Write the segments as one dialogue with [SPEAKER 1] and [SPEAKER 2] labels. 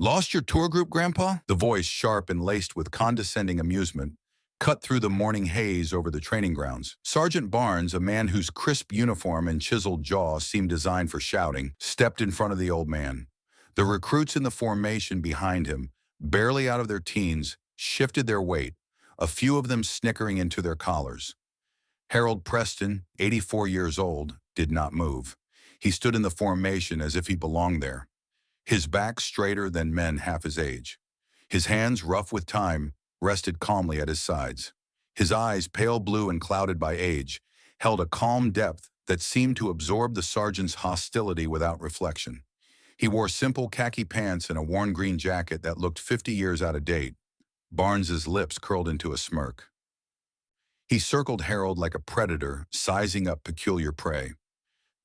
[SPEAKER 1] Lost your tour group, Grandpa? The voice, sharp and laced with condescending amusement, cut through the morning haze over the training grounds. Sergeant Barnes, a man whose crisp uniform and chiseled jaw seemed designed for shouting, stepped in front of the old man. The recruits in the formation behind him, barely out of their teens, shifted their weight, a few of them snickering into their collars. Harold Preston, 84 years old, did not move. He stood in the formation as if he belonged there, his back straighter than men half his age. His hands, rough with time, rested calmly at his sides. His eyes, pale blue and clouded by age, held a calm depth that seemed to absorb the sergeant's hostility without reflection. He wore simple khaki pants and a worn green jacket that looked 50 years out of date. Barnes's lips curled into a smirk. He circled Harold like a predator, sizing up peculiar prey.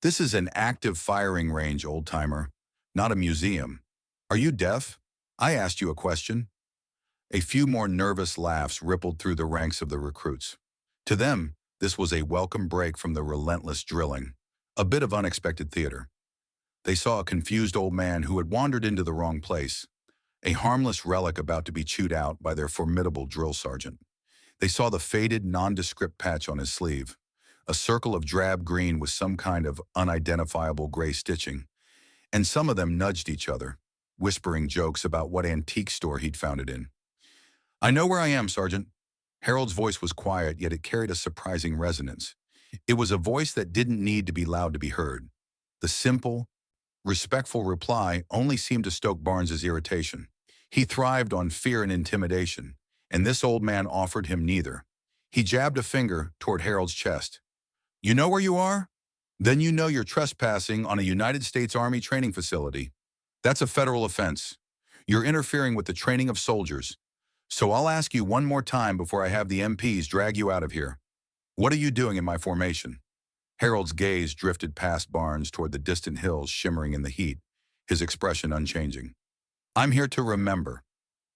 [SPEAKER 1] "This is an active firing range, old-timer, not a museum. Are you deaf? I asked you a question." A few more nervous laughs rippled through the ranks of the recruits. To them, this was a welcome break from the relentless drilling, a bit of unexpected theater. They saw a confused old man who had wandered into the wrong place, a harmless relic about to be chewed out by their formidable drill sergeant. They saw the faded, nondescript patch on his sleeve, a circle of drab green with some kind of unidentifiable gray stitching, and some of them nudged each other, whispering jokes about what antique store he'd found it in. "I know where I am, Sergeant." Harold's voice was quiet, yet it carried a surprising resonance. It was a voice that didn't need to be loud to be heard. The simple, respectful reply only seemed to stoke Barnes's irritation. He thrived on fear and intimidation, and this old man offered him neither. He jabbed a finger toward Harold's chest. "You know where you are? Then you know you're trespassing on a United States Army training facility. That's a federal offense. You're interfering with the training of soldiers. So I'll ask you one more time before I have the MPs drag you out of here. What are you doing in my formation?" Harold's gaze drifted past Barnes toward the distant hills shimmering in the heat, his expression unchanging. "I'm here to remember."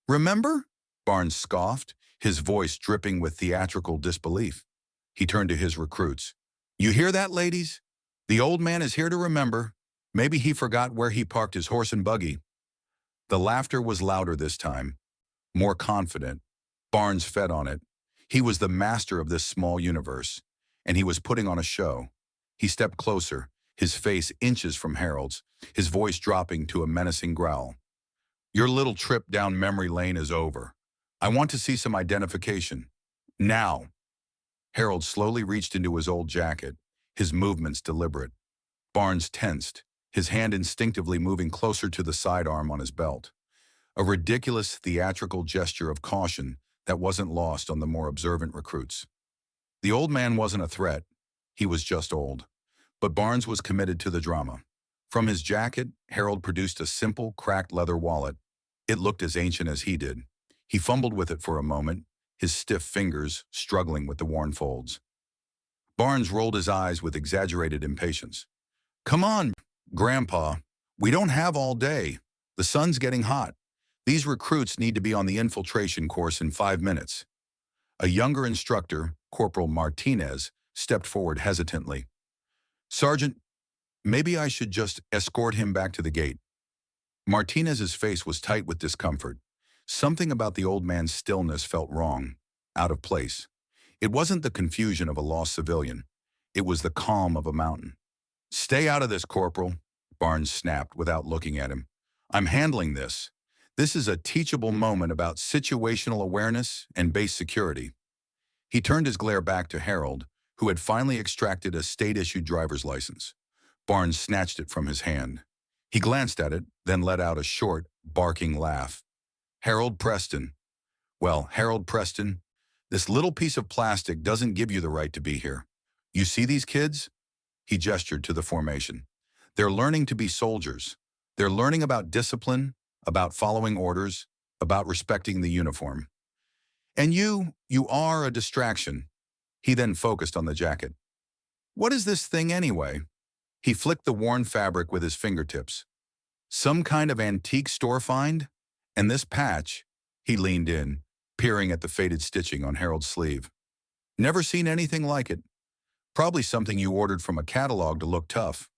[SPEAKER 1] "Remember?" Barnes scoffed, his voice dripping with theatrical disbelief. He turned to his recruits. "You hear that, ladies? The old man is here to remember. Maybe he forgot where he parked his horse and buggy." The laughter was louder this time, more confident. Barnes fed on it. He was the master of this small universe, and he was putting on a show. He stepped closer, his face inches from Harold's, his voice dropping to a menacing growl. "Your little trip down memory lane is over. I want to see some identification. Now." Harold slowly reached into his old jacket, his movements deliberate. Barnes tensed, his hand instinctively moving closer to the sidearm on his belt. A ridiculous theatrical gesture of caution that wasn't lost on the more observant recruits. The old man wasn't a threat, he was just old. But Barnes was committed to the drama. From his jacket, Harold produced a simple, cracked leather wallet. It looked as ancient as he did. He fumbled with it for a moment, his stiff fingers struggling with the worn folds. Barnes rolled his eyes with exaggerated impatience. "Come on, Grandpa. We don't have all day. The sun's getting hot. These recruits need to be on the infiltration course in 5 minutes." A younger instructor, Corporal Martinez, stepped forward hesitantly. "Sergeant, maybe I should just escort him back to the gate." Martinez's face was tight with discomfort. Something about the old man's stillness felt wrong, out of place. It wasn't the confusion of a lost civilian. It was the calm of a mountain. "Stay out of this, Corporal," Barnes snapped without looking at him. "I'm handling this. This is a teachable moment about situational awareness and base security." He turned his glare back to Harold, who had finally extracted a state-issued driver's license. Barnes snatched it from his hand. He glanced at it, then let out a short, barking laugh. "Harold Preston. Well, Harold Preston, this little piece of plastic doesn't give you the right to be here. You see these kids?" He gestured to the formation. "They're learning to be soldiers. They're learning about discipline, about following orders, about respecting the uniform. And you are a distraction." He then focused on the jacket. "What is this thing anyway?" He flicked the worn fabric with his fingertips. "Some kind of antique store find? And this patch?" He leaned in, peering at the faded stitching on Harold's sleeve. "Never seen anything like it. Probably something you ordered from a catalog to look tough."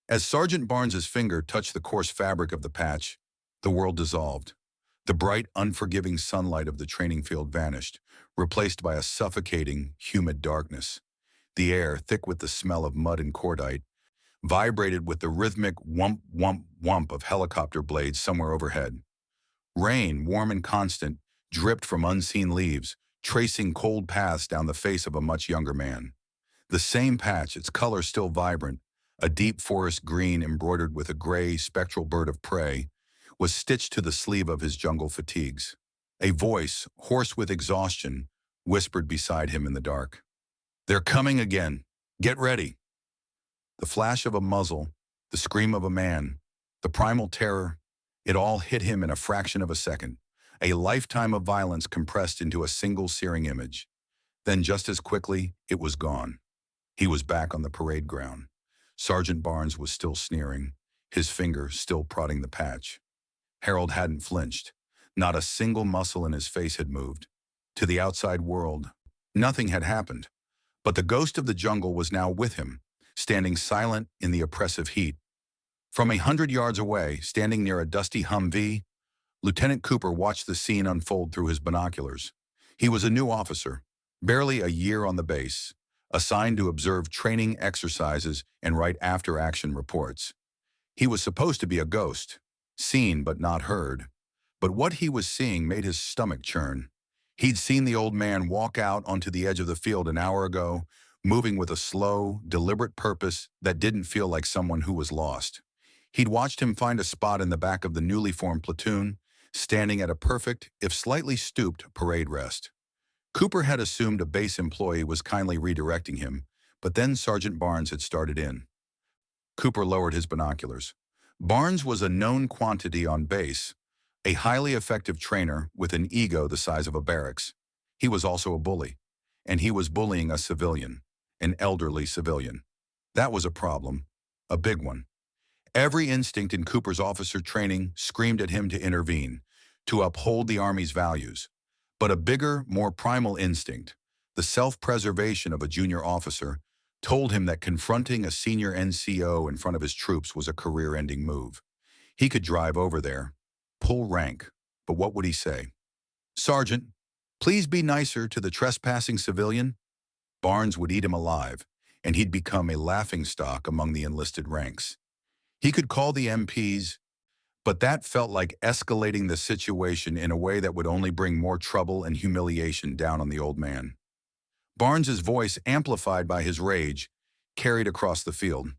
[SPEAKER 1] As Sergeant Barnes's finger touched the coarse fabric of the patch, The world dissolved. The bright, unforgiving sunlight of the training field vanished, replaced by a suffocating, humid darkness. The air, thick with the smell of mud and cordite, vibrated with the rhythmic whump, whump, whump of helicopter blades somewhere overhead. Rain, warm and constant, dripped from unseen leaves, tracing cold paths down the face of a much younger man. The same patch, its color still vibrant, a deep forest green embroidered with a gray, spectral bird of prey, was stitched to the sleeve of his jungle fatigues. A voice, hoarse with exhaustion, whispered beside him in the dark. "They're coming again. Get ready." The flash of a muzzle, the scream of a man, the primal terror, it all hit him in a fraction of a second, a lifetime of violence compressed into a single searing image. Then just as quickly, it was gone. He was back on the parade ground. Sergeant Barnes was still sneering, his finger still prodding the patch. Harold hadn't flinched. Not a single muscle in his face had moved. To the outside world, nothing had happened. But the ghost of the jungle was now with him, standing silent in the oppressive heat. From 100 yards away, standing near a dusty Humvee, Lieutenant Cooper watched the scene unfold through his binoculars. He was a new officer, barely a year on the base, assigned to observe training exercises and write after-action reports. He was supposed to be a ghost, seen but not heard. But what he was seeing made his stomach churn. He'd seen the old man walk out onto the edge of the field an hour ago, moving with a slow, deliberate purpose that didn't feel like someone who was lost. He'd watched him find a spot in the back of the newly formed platoon, standing at a perfect, if slightly stooped, parade rest. Cooper had assumed a base employee was kindly redirecting him, but then Sergeant Barnes had started in. Cooper lowered his binoculars. Barnes was a known quantity on base, a highly effective trainer with an ego the size of a barracks. He was also a bully, and he was bullying a civilian, an elderly civilian. That was a problem, a big one. Every instinct in Cooper's officer training screamed at him to intervene, to uphold the Army's values. But a bigger, more primal instinct, the self-preservation of a junior officer, told him that confronting a senior NCO in front of his troops was a career-ending move. He could drive over there, pull rank, but what would he say? "Sergeant, please be nicer to the trespassing civilian." Barnes would eat him alive, and he'd become a laughingstock among the enlisted ranks. He could call the MPs, but that felt like escalating the situation in a way that would only bring more trouble and humiliation down on the old man. Barnes's voice, amplified by his rage, carried across the field.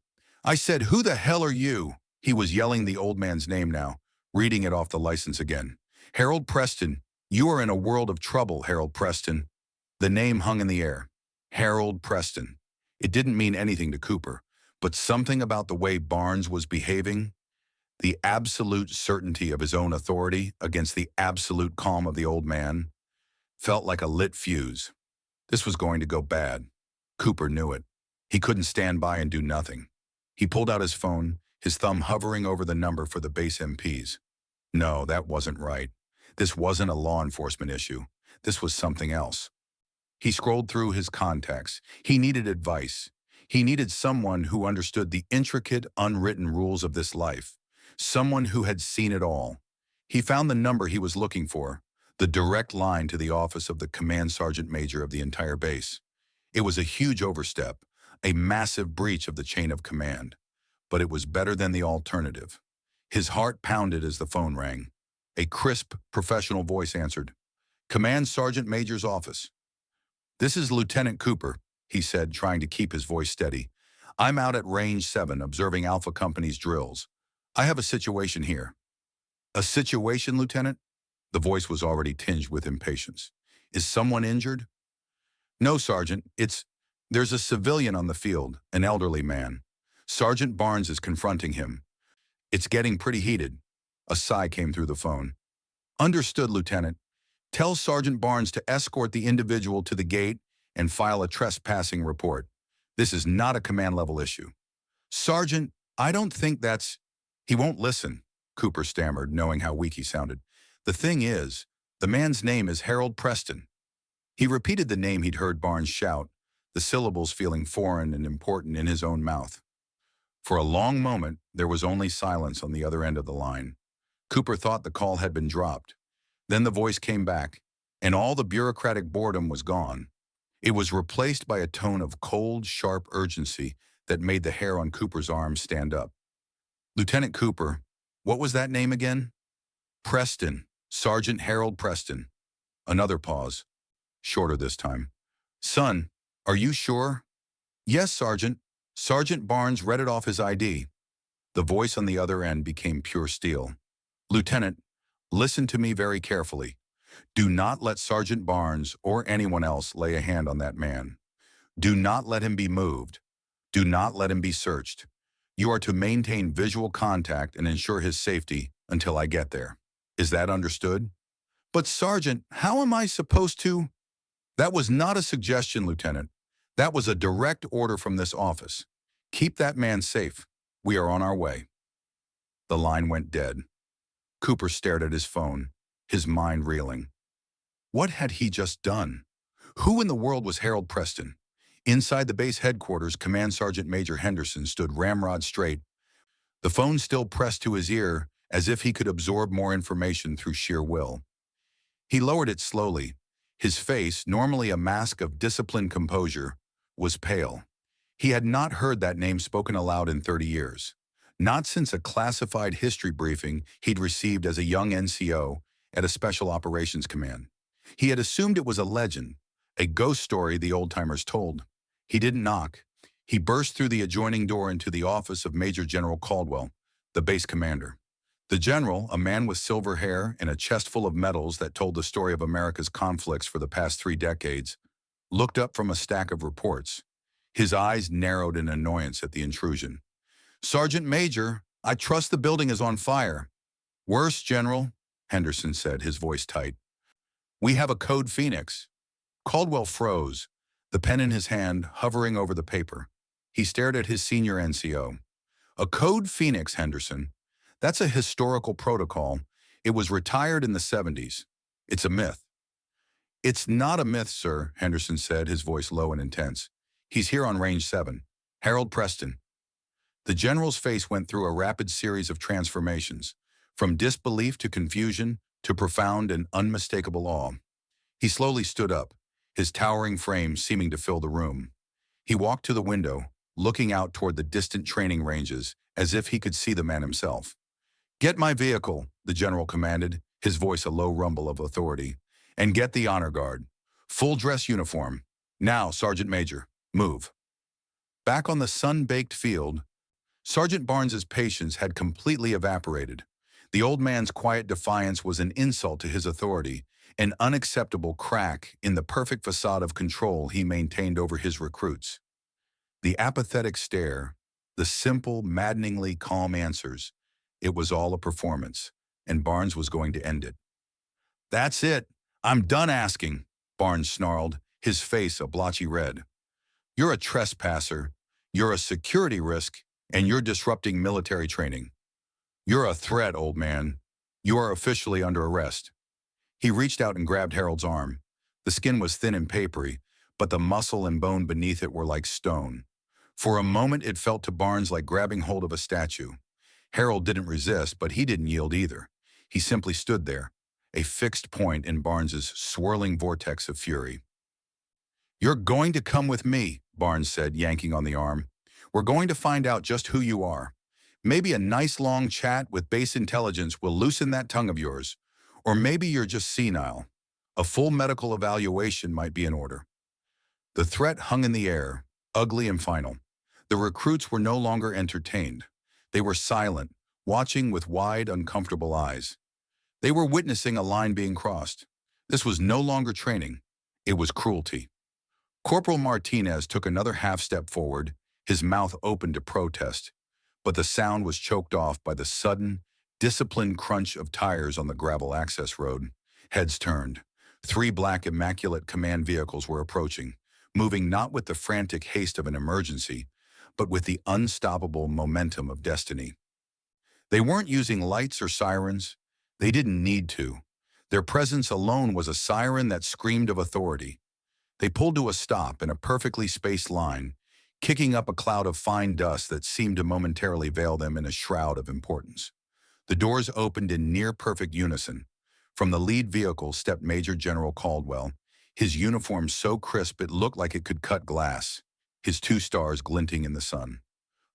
[SPEAKER 1] "I said, who the hell are you?" He was yelling the old man's name now, reading it off the license again. "Harold Preston, you are in a world of trouble, Harold Preston." The name hung in the air. Harold Preston. It didn't mean anything to Cooper, but something about the way Barnes was behaving, the absolute certainty of his own authority against the absolute calm of the old man, felt like a lit fuse. This was going to go bad. Cooper knew it. He couldn't stand by and do nothing. He pulled out his phone, his thumb hovering over the number for the base MPs. No, that wasn't right. This wasn't a law enforcement issue. This was something else. He scrolled through his contacts. He needed advice. He needed someone who understood the intricate, unwritten rules of this life. Someone who had seen it all. He found the number he was looking for, the direct line to the office of the command sergeant major of the entire base. It was a huge overstep, a massive breach of the chain of command. But it was better than the alternative. His heart pounded as the phone rang. A crisp, professional voice answered. "Command Sergeant Major's office." "This is Lieutenant Cooper," he said, trying to keep his voice steady. "I'm out at Range 7 observing Alpha Company's drills. I have a situation here." "A situation, Lieutenant?" The voice was already tinged with impatience. "Is someone injured?" "No, Sergeant. There's a civilian on the field, an elderly man. Sergeant Barnes is confronting him. It's getting pretty heated." A sigh came through the phone. "Understood, Lieutenant. Tell Sergeant Barnes to escort the individual to the gate and file a trespassing report. This is not a command-level issue." "Sergeant, I don't think that's—" "He won't listen," Cooper stammered, knowing how weak he sounded. "The thing is, the man's name is Harold Preston." He repeated the name he'd heard Barnes shout, the syllables feeling foreign and important in his own mouth. For a long moment, there was only silence on the other end of the line. Cooper thought the call had been dropped. Then the voice came back, and all the bureaucratic boredom was gone. It was replaced by a tone of cold, sharp urgency that made the hair on Cooper's arms stand up. Lieutenant Cooper, what was that name again? Preston, Sergeant Harold Preston. Another pause, shorter this time. Son, are you sure? Yes, Sergeant. Sergeant Barnes read it off his ID. The voice on the other end became pure steel. Lieutenant, listen to me very carefully. Do not let Sergeant Barnes or anyone else lay a hand on that man. Do not let him be moved. Do not let him be searched. You are to maintain visual contact and ensure his safety until I get there. Is that understood? But Sergeant, how am I supposed to? That was not a suggestion, Lieutenant. That was a direct order from this office. Keep that man safe. We are on our way. The line went dead. Cooper stared at his phone, his mind reeling. What had he just done? Who in the world was Harold Preston? Inside the base headquarters, Command Sergeant Major Henderson stood ramrod straight, the phone still pressed to his ear as if he could absorb more information through sheer will. He lowered it slowly. His face, normally a mask of disciplined composure, was pale. He had not heard that name spoken aloud in 30 years. Not since a classified history briefing he'd received as a young NCO at a Special Operations Command. He had assumed it was a legend, a ghost story the old-timers told. He didn't knock. He burst through the adjoining door into the office of Major General Caldwell, the base commander. The general, a man with silver hair and a chest full of medals that told the story of America's conflicts for the past 3 decades, looked up from a stack of reports. His eyes narrowed in annoyance at the intrusion. Sergeant Major, I trust the building is on fire. Worse, General, Henderson said, his voice tight. We have a code Phoenix. Caldwell froze, the pen in his hand hovering over the paper. He stared at his senior NCO. A code Phoenix, Henderson. That's a historical protocol. It was retired in the 70s. It's a myth. It's not a myth, sir, Henderson said, his voice low and intense. He's here on range 7. Harold Preston. The general's face went through a rapid series of transformations, from disbelief to confusion to profound and unmistakable awe. He slowly stood up, his towering frame seeming to fill the room. He walked to the window, looking out toward the distant training ranges as if he could see the man himself. Get my vehicle, the general commanded, his voice a low rumble of authority, and get the honor guard. Full dress uniform. Now, Sergeant Major, move. Back on the sun-baked field, Sergeant Barnes's patience had completely evaporated. The old man's quiet defiance was an insult to his authority, an unacceptable crack in the perfect facade of control he maintained over his recruits. The apathetic stare, the simple, maddeningly calm answers, it was all a performance, and Barnes was going to end it. That's it. I'm done asking, Barnes snarled, his face a blotchy red. You're a trespasser, you're a security risk, and you're disrupting military training. You're a threat, old man. You are officially under arrest. He reached out and grabbed Harold's arm. The skin was thin and papery, but the muscle and bone beneath it were like stone. For a moment, it felt to Barnes like grabbing hold of a statue. Harold didn't resist, but he didn't yield either. He simply stood there, a fixed point in Barnes's swirling vortex of fury. You're going to come with me, Barnes said, yanking on the arm. We're going to find out just who you are. Maybe a nice long chat with base intelligence will loosen that tongue of yours. Or maybe you're just senile. A full medical evaluation might be in order. The threat hung in the air, ugly and final. The recruits were no longer entertained. They were silent, watching with wide, uncomfortable eyes. They were witnessing a line being crossed. This was no longer training. It was cruelty. Corporal Martinez took another half-step forward, his mouth open to protest, but the sound was choked off by the sudden, disciplined crunch of tires on the gravel access road. Heads turned. 3 black, immaculate command vehicles were approaching, moving not with the frantic haste of an emergency, but with the unstoppable momentum of destiny. They weren't using lights or sirens. They didn't need to. Their presence alone was a siren that screamed of authority. They pulled to a stop in a perfectly spaced line, kicking up a cloud of fine dust that seemed to momentarily veil them in a shroud of importance. The doors opened in near-perfect unison. From the lead vehicle stepped Major General Caldwell, his uniform so crisp it looked like it could cut glass, his 2 stars glinting in the sun.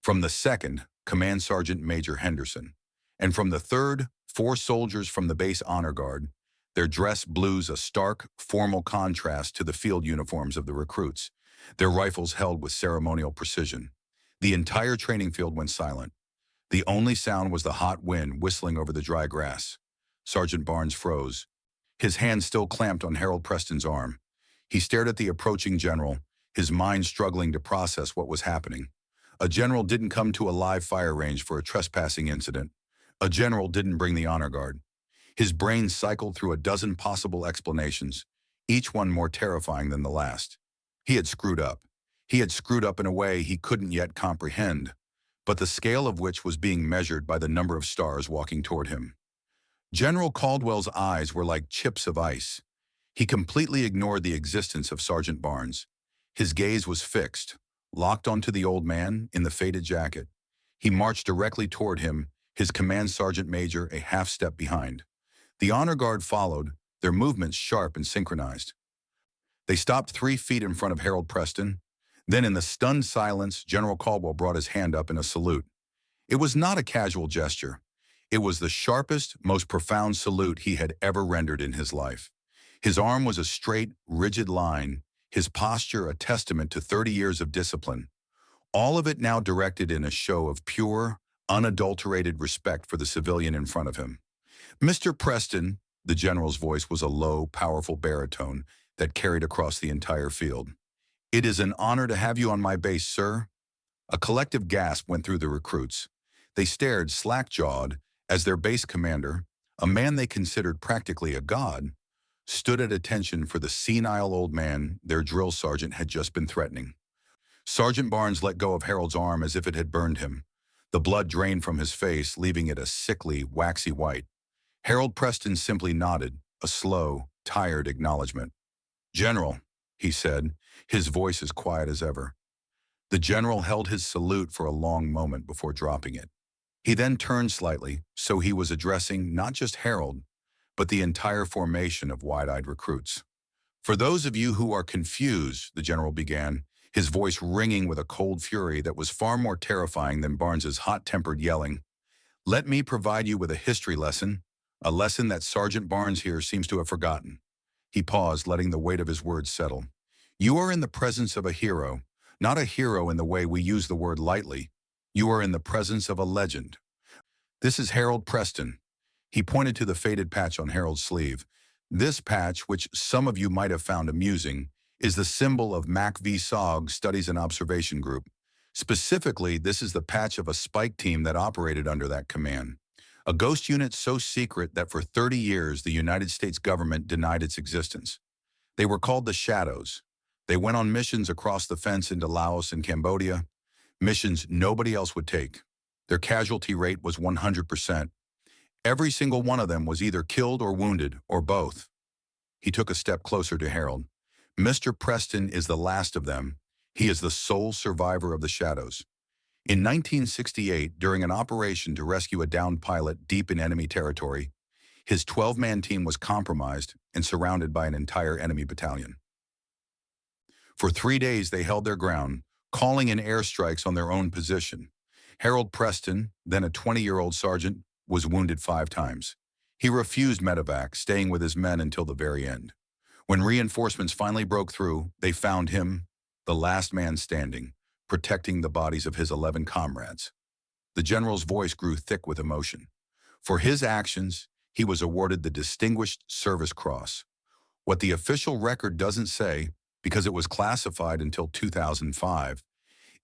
[SPEAKER 1] From the second, Command Sergeant Major Henderson. And from the third, 4 soldiers from the base honor guard, their dress blues a stark, formal contrast to the field uniforms of the recruits, their rifles held with ceremonial precision. The entire training field went silent. The only sound was the hot wind whistling over the dry grass. Sergeant Barnes froze, his hand still clamped on Harold Preston's arm. He stared at the approaching general, his mind struggling to process what was happening. A general didn't come to a live fire range for a trespassing incident. A general didn't bring the honor guard. His brain cycled through a dozen possible explanations, each one more terrifying than the last. He had screwed up. He had screwed up in a way he couldn't yet comprehend, but the scale of which was being measured by the number of stars walking toward him. General Caldwell's eyes were like chips of ice. He completely ignored the existence of Sergeant Barnes. His gaze was fixed, locked onto the old man in the faded jacket. He marched directly toward him, his command sergeant major a half-step behind. The honor guard followed, their movements sharp and synchronized. They stopped 3 feet in front of Harold Preston. Then in the stunned silence, General Caldwell brought his hand up in a salute. It was not a casual gesture. It was the sharpest, most profound salute he had ever rendered in his life. His arm was a straight, rigid line, his posture a testament to 30 years of discipline, all of it now directed in a show of pure, unadulterated respect for the civilian in front of him. Mr. Preston, the general's voice was a low, powerful baritone that carried across the entire field. It is an honor to have you on my base, sir. A collective gasp went through the recruits. They stared slack-jawed as their base commander, a man they considered practically a god, stood at attention for the senile old man their drill sergeant had just been threatening. Sergeant Barnes let go of Harold's arm as if it had burned him. The blood drained from his face, leaving it a sickly, waxy white. Harold Preston simply nodded, a slow, tired acknowledgement. "General," he said, his voice as quiet as ever. The general held his salute for a long moment before dropping it. He then turned slightly, so he was addressing not just Harold, but the entire formation of wide-eyed recruits. "For those of you who are confused," the general began, his voice ringing with a cold fury that was far more terrifying than Barnes's hot-tempered yelling, "let me provide you with a history lesson, a lesson that Sergeant Barnes here seems to have forgotten." He paused, letting the weight of his words settle. "You are in the presence of a hero, not a hero in the way we use the word lightly. You are in the presence of a legend. This is Harold Preston." He pointed to the faded patch on Harold's sleeve. This patch, which some of you might have found amusing, is the symbol of MACV-SOG Studies and Observation Group. Specifically, this is the patch of a spike team that operated under that command. A ghost unit so secret that for 30 years the United States government denied its existence. They were called the Shadows. They went on missions across the fence into Laos and Cambodia, missions nobody else would take. Their casualty rate was 100%. Every single one of them was either killed or wounded, or both. He took a step closer to Harold. Mr. Preston is the last of them. He is the sole survivor of the Shadows. In 1968, during an operation to rescue a downed pilot deep in enemy territory, his 12-man team was compromised and surrounded by an entire enemy battalion. For 3 days, they held their ground, calling in airstrikes on their own position. Harold Preston, then a 20-year-old sergeant, was wounded 5 times. He refused medevac, staying with his men until the very end. When reinforcements finally broke through, they found him, the last man standing, protecting the bodies of his 11 comrades. The general's voice grew thick with emotion. For his actions, he was awarded the Distinguished Service Cross. What the official record doesn't say, because it was classified until 2005,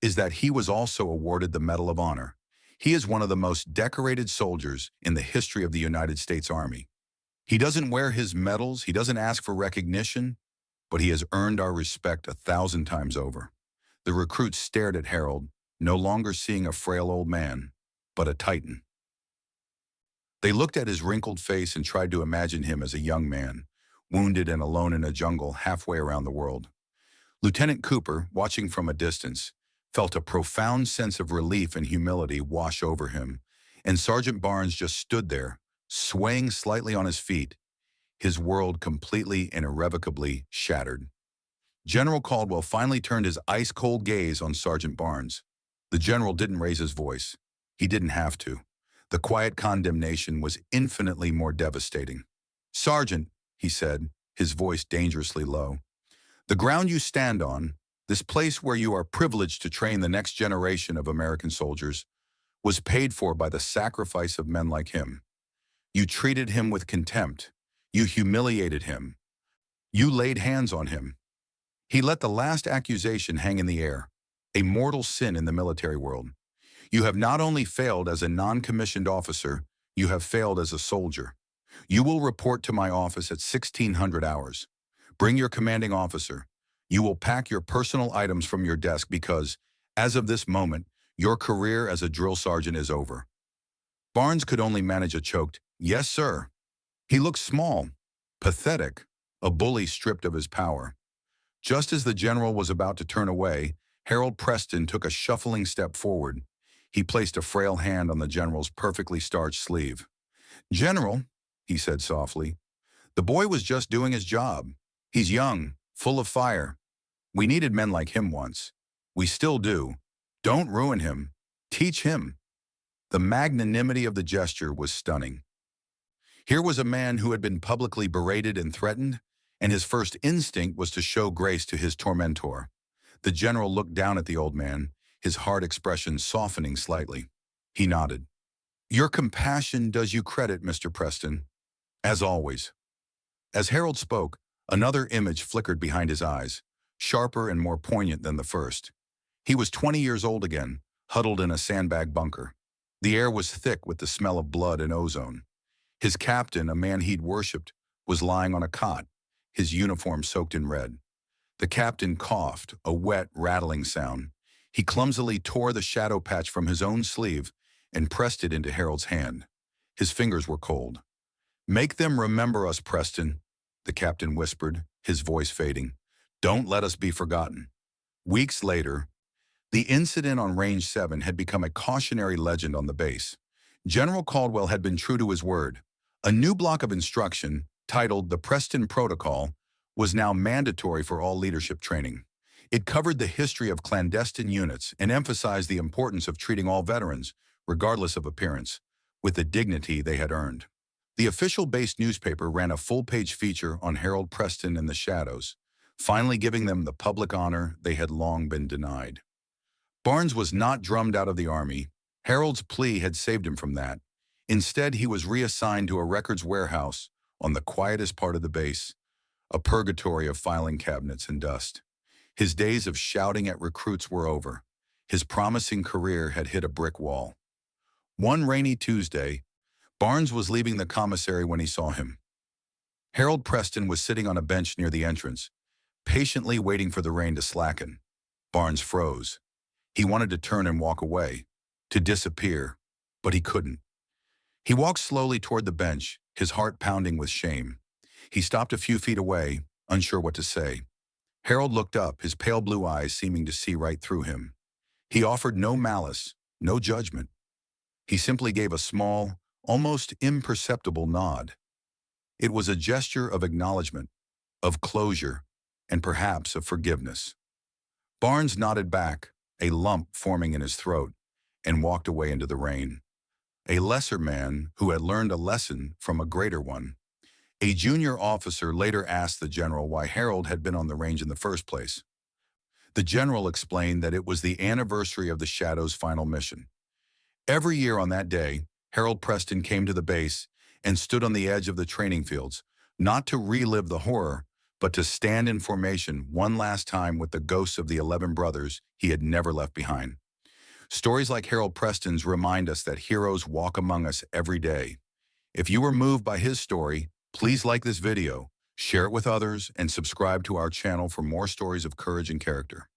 [SPEAKER 1] is that he was also awarded the Medal of Honor. He is one of the most decorated soldiers in the history of the United States Army. He doesn't wear his medals, he doesn't ask for recognition, but he has earned our respect 1,000 times over. The recruits stared at Harold, no longer seeing a frail old man, but a titan. They looked at his wrinkled face and tried to imagine him as a young man, wounded and alone in a jungle halfway around the world. Lieutenant Cooper, watching from a distance, felt a profound sense of relief and humility wash over him, and Sergeant Barnes just stood there, swaying slightly on his feet, his world completely and irrevocably shattered. General Caldwell finally turned his ice-cold gaze on Sergeant Barnes. The general didn't raise his voice. He didn't have to. The quiet condemnation was infinitely more devastating. "Sergeant," he said, his voice dangerously low, "the ground you stand on, this place where you are privileged to train the next generation of American soldiers, was paid for by the sacrifice of men like him. You treated him with contempt. You humiliated him. You laid hands on him. He let the last accusation hang in the air, a mortal sin in the military world. You have not only failed as a non-commissioned officer, you have failed as a soldier. You will report to my office at 1600 hours. Bring your commanding officer. You will pack your personal items from your desk because, as of this moment, your career as a drill sergeant is over." Barnes could only manage a choked, "Yes, sir." He looked small, pathetic, a bully stripped of his power. Just as the general was about to turn away, Harold Preston took a shuffling step forward. He placed a frail hand on the general's perfectly starched sleeve. "General," he said softly, "the boy was just doing his job. He's young, full of fire. We needed men like him once. We still do. Don't ruin him. Teach him." The magnanimity of the gesture was stunning. Here was a man who had been publicly berated and threatened, and his first instinct was to show grace to his tormentor. The general looked down at the old man, his hard expression softening slightly. He nodded. "Your compassion does you credit, Mr. Preston, as always." As Harold spoke, another image flickered behind his eyes, sharper and more poignant than the first. He was 20 years old again, huddled in a sandbag bunker. The air was thick with the smell of blood and ozone. His captain, a man he'd worshipped, was lying on a cot, his uniform soaked in red. The captain coughed, a wet, rattling sound. He clumsily tore the shadow patch from his own sleeve and pressed it into Harold's hand. His fingers were cold. "Make them remember us, Preston," the captain whispered, his voice fading. "Don't let us be forgotten." Weeks later, the incident on Range 7 had become a cautionary legend on the base. General Caldwell had been true to his word. A new block of instruction, titled the Preston Protocol, was now mandatory for all leadership training. It covered the history of clandestine units and emphasized the importance of treating all veterans, regardless of appearance, with the dignity they had earned. The official base newspaper ran a full-page feature on Harold Preston and the Shadows, finally giving them the public honor they had long been denied. Barnes was not drummed out of the Army. Harold's plea had saved him from that. Instead, he was reassigned to a records warehouse on the quietest part of the base, a purgatory of filing cabinets and dust. His days of shouting at recruits were over. His promising career had hit a brick wall. One rainy Tuesday, Barnes was leaving the commissary when he saw him. Harold Preston was sitting on a bench near the entrance, patiently waiting for the rain to slacken. Barnes froze. He wanted to turn and walk away, to disappear, but he couldn't. He walked slowly toward the bench, his heart pounding with shame. He stopped a few feet away, unsure what to say. Harold looked up, his pale blue eyes seeming to see right through him. He offered no malice, no judgment. He simply gave a small, almost imperceptible nod. It was a gesture of acknowledgement, of closure, and perhaps of forgiveness. Barnes nodded back, a lump forming in his throat, and walked away into the rain. A lesser man who had learned a lesson from a greater one. A junior officer later asked the general why Harold had been on the range in the first place. The general explained that it was the anniversary of the Shadow's final mission. Every year on that day, Harold Preston came to the base and stood on the edge of the training fields, not to relive the horror, but to stand in formation one last time with the ghosts of the 11 brothers he had never left behind. Stories like Harold Preston's remind us that heroes walk among us every day. If you were moved by his story, please like this video, share it with others, and subscribe to our channel for more stories of courage and character.